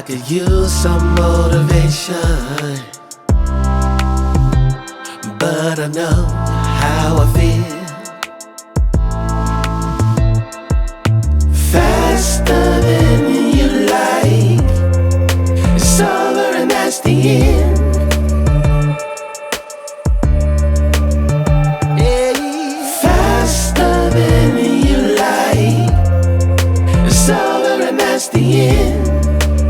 could use some motivation, but I know how I feel. Faster than you like, it's over and that's the end. Faster than you like, it's over and that's the end.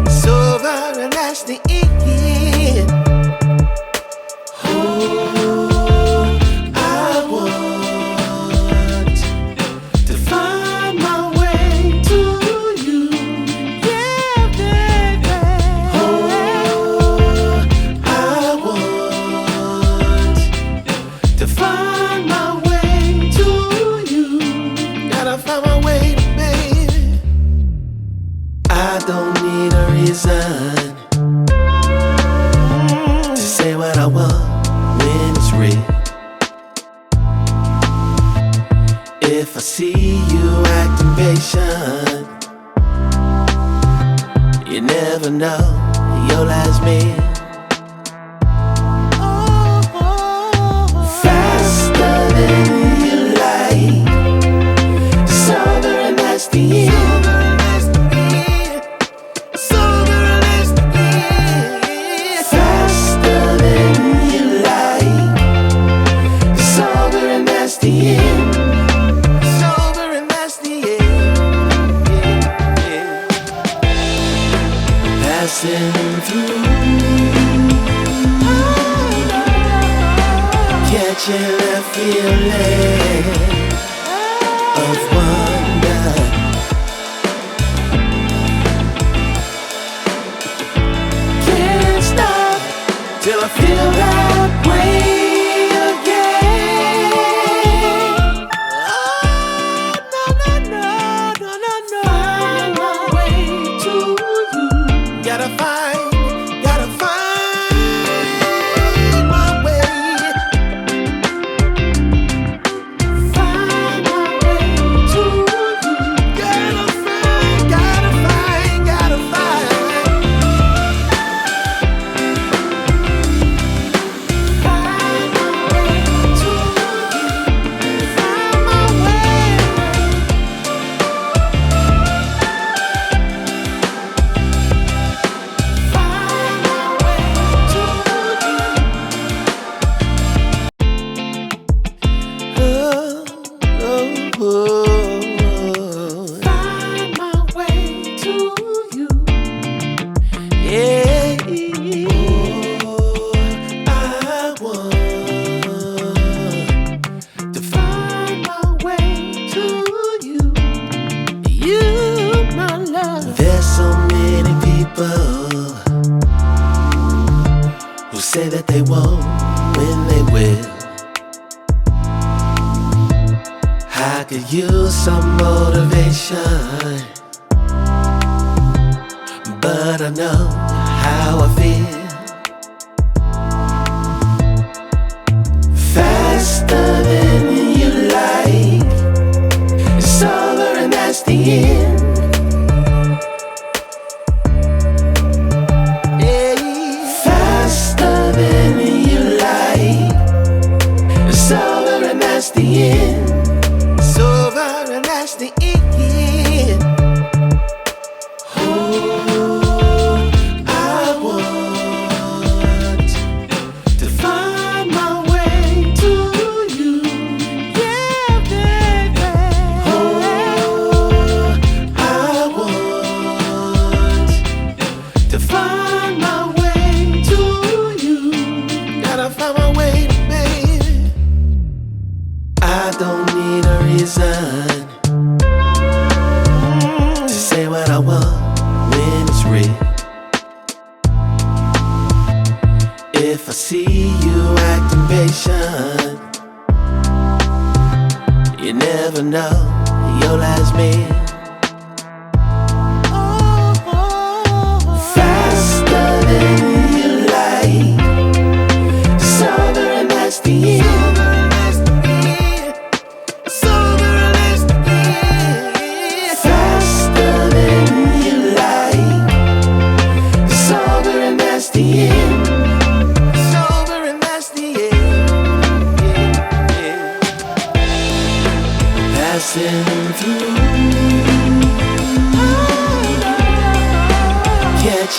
It's over and that's the end. Oh, I want to find my way to you. Yeah, baby. Oh, I want to find my way to you. Gotta find my way, baby. I don't need a reason to say what I want when it's real. If I see you acting patient, you never know your last meal. Faster than you like, it's over and that's the end. Passing through, catching a feeling of wonder. Can't stop till I feel that way again. Oh, no. Find my way to you. Gotta find my way. Find my way to you. Gotta find. Find my way to you. Find my way. Find my way to you. Yeah. Oh, I want to find my way to you. You, my love. There's so many people who say that they won't when they will. I could use some motivation, but I know how I feel. Faster than you like, it's over and that's the end. Faster than you like, it's over and that's the end. It's over and that's the end. Oh, I want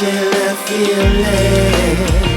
till I feel it.